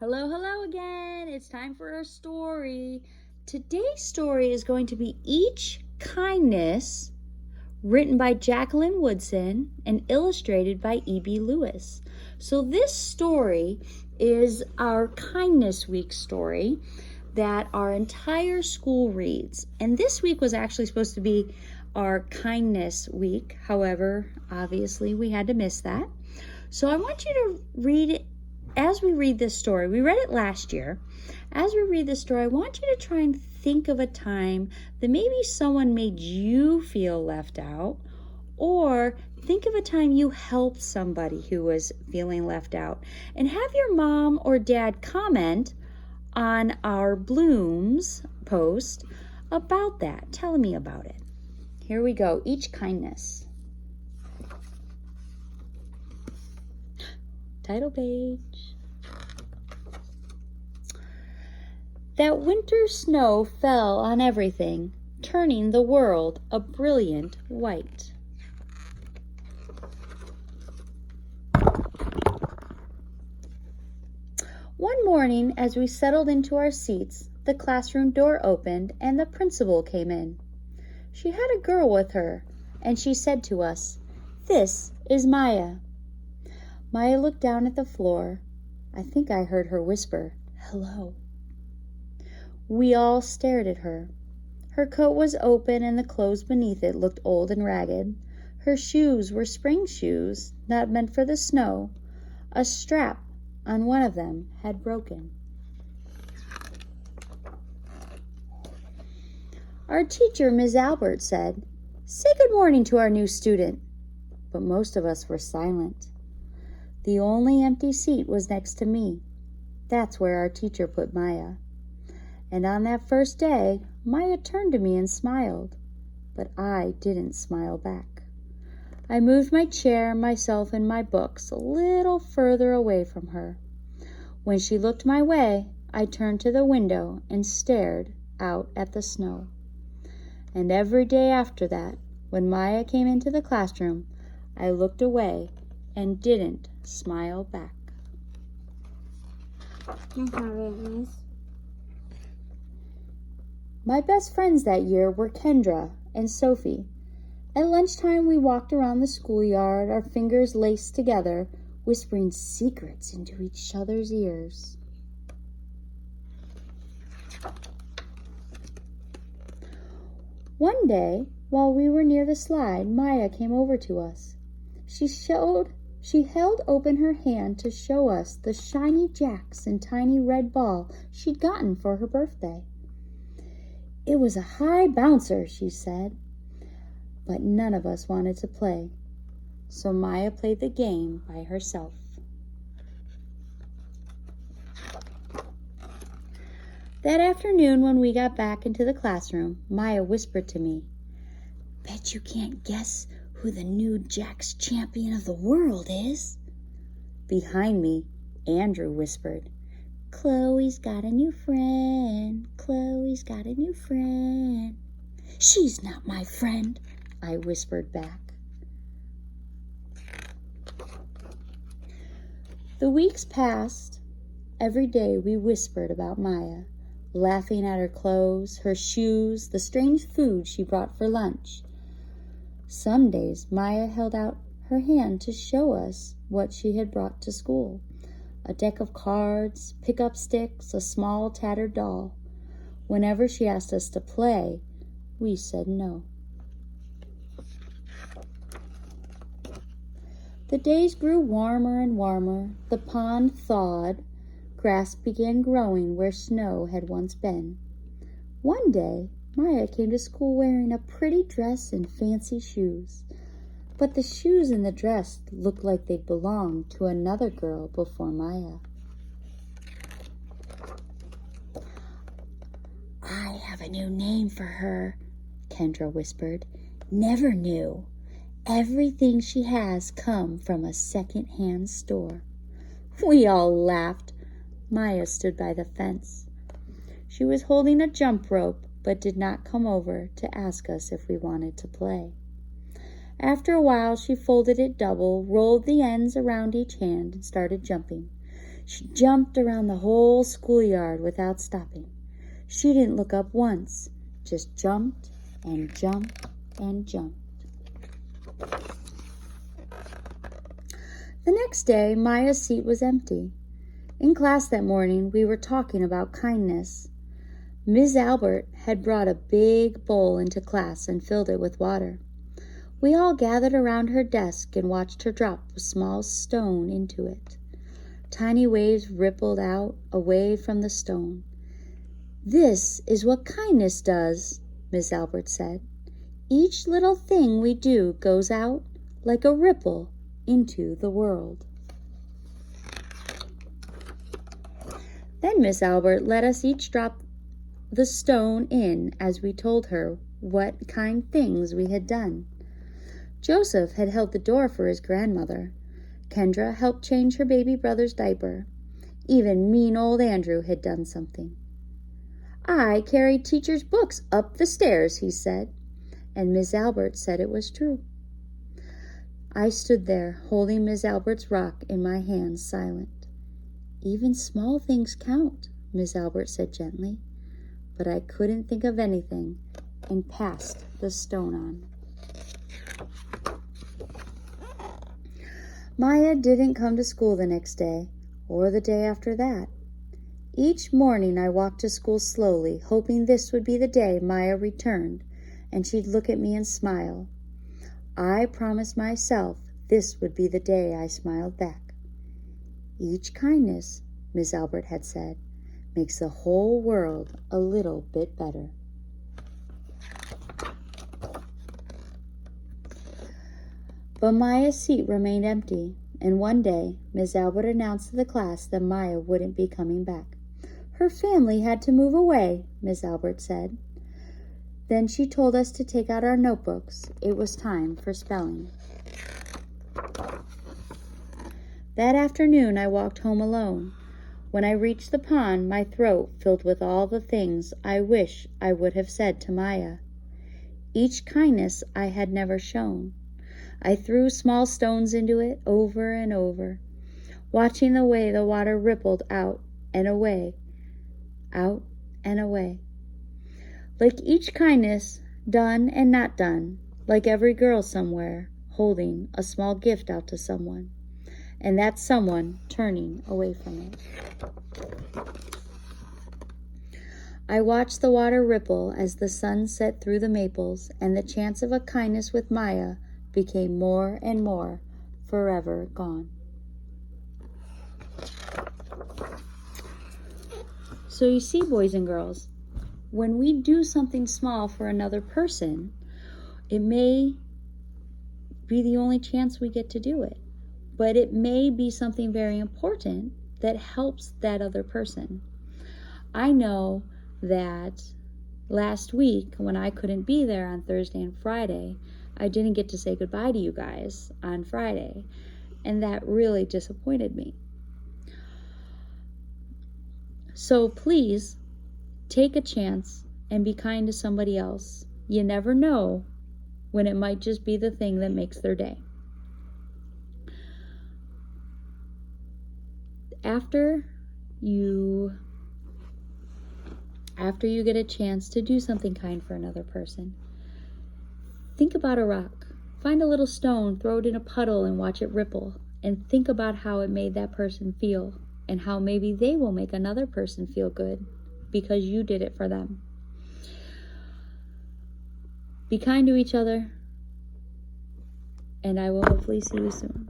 Hello, hello again. It's time for our story. Today's story is going to be Each Kindness, written by Jacqueline Woodson and illustrated by E.B. Lewis. So this story is our Kindness Week story that our entire school reads. And this week was actually supposed to be our Kindness Week. However, obviously we had to miss that. So I want you to read it. As we read this story, we read it last year. As we read this story, I want you to try and think of a time that maybe someone made you feel left out, or think of a time you helped somebody who was feeling left out. And have your mom or dad comment on our Blooms post about that. Tell me about it. Here we go. Each Kindness. Title page. That winter snow fell on everything, turning the world a brilliant white. One morning, as we settled into our seats, the classroom door opened and the principal came in. She had a girl with her, and she said to us, "This is Maya." Maya looked down at the floor. I think I heard her whisper, "Hello." We all stared at her. Her coat was open and the clothes beneath it looked old and ragged. Her shoes were spring shoes, not meant for the snow. A strap on one of them had broken. Our teacher, Ms. Albert, said, "Say good morning to our new student." But most of us were silent. The only empty seat was next to me. That's where our teacher put Maya. And on that first day, Maya turned to me and smiled, but I didn't smile back. I moved my chair, myself, and my books a little further away from her. When she looked my way, I turned to the window and stared out at the snow. And every day after that, when Maya came into the classroom, I looked away and didn't smile back. My best friends that year were Kendra and Sophie. At lunchtime, we walked around the schoolyard, our fingers laced together, whispering secrets into each other's ears. One day, while we were near the slide, Maya came over to us. She held open her hand to show us the shiny jacks and tiny red ball she'd gotten for her birthday. It was a high bouncer, she said, but none of us wanted to play, so Maya played the game by herself. That afternoon, when we got back into the classroom, Maya whispered to me, "Bet you can't guess who the new Jack's champion of the world is." Behind me, Andrew whispered, "Chloe's got a new friend. Chloe's got a new friend." "She's not my friend," I whispered back. The weeks passed. Every day we whispered about Maya, laughing at her clothes, her shoes, the strange food she brought for lunch. Some days Maya held out her hand to show us what she had brought to school. A deck of cards, pickup sticks, a small tattered doll. Whenever she asked us to play, we said no. The days grew warmer and warmer. The pond thawed. Grass began growing where snow had once been. One day, Maya came to school wearing a pretty dress and fancy shoes. But the shoes and the dress looked like they belonged to another girl before Maya. "I have a new name for her," Kendra whispered. "Never knew. Everything she has come from a second-hand store." We all laughed. Maya stood by the fence. She was holding a jump rope, but did not come over to ask us if we wanted to play. After a while, she folded it double, rolled the ends around each hand, and started jumping. She jumped around the whole schoolyard without stopping. She didn't look up once, just jumped and jumped and jumped. The next day, Maya's seat was empty. In class that morning, we were talking about kindness. Ms. Albert had brought a big bowl into class and filled it with water. We all gathered around her desk and watched her drop a small stone into it. Tiny waves rippled out away from the stone. "This is what kindness does," Miss Albert said. "Each little thing we do goes out like a ripple into the world." Then Miss Albert let us each drop the stone in as we told her what kind things we had done. Joseph had held the door for his grandmother. Kendra helped change her baby brother's diaper. Even mean old Andrew had done something. "I carried teacher's books up the stairs," he said, and Miss Albert said it was true. I stood there, holding Miss Albert's rock in my hands, silent. "Even small things count," Miss Albert said gently, but I couldn't think of anything and passed the stone on. Maya didn't come to school the next day, or the day after that. Each morning I walked to school slowly, hoping this would be the day Maya returned, and she'd look at me and smile. I promised myself this would be the day I smiled back. "Each kindness," Miss Albert had said, "makes the whole world a little bit better." But Maya's seat remained empty, and one day Miss Albert announced to the class that Maya wouldn't be coming back. "Her family had to move away," Miss Albert said. Then she told us to take out our notebooks. It was time for spelling. That afternoon I walked home alone. When I reached the pond, my throat filled with all the things I wish I would have said to Maya. Each kindness I had never shown. I threw small stones into it over and over, watching the way the water rippled out and away, out and away. Like each kindness, done and not done, like every girl somewhere, holding a small gift out to someone, and that someone turning away from it. I watched the water ripple as the sun set through the maples, and the chance of a kindness with Maya became more and more forever gone. So you see, boys and girls, when we do something small for another person, it may be the only chance we get to do it, but it may be something very important that helps that other person. I know that last week, when I couldn't be there on Thursday and Friday, I didn't get to say goodbye to you guys on Friday, and that really disappointed me. So please, take a chance and be kind to somebody else. You never know when it might just be the thing that makes their day. After you get a chance to do something kind for another person, think about a rock. Find a little stone, throw it in a puddle and watch it ripple, and think about how it made that person feel and how maybe they will make another person feel good because you did it for them. Be kind to each other, and I will hopefully see you soon.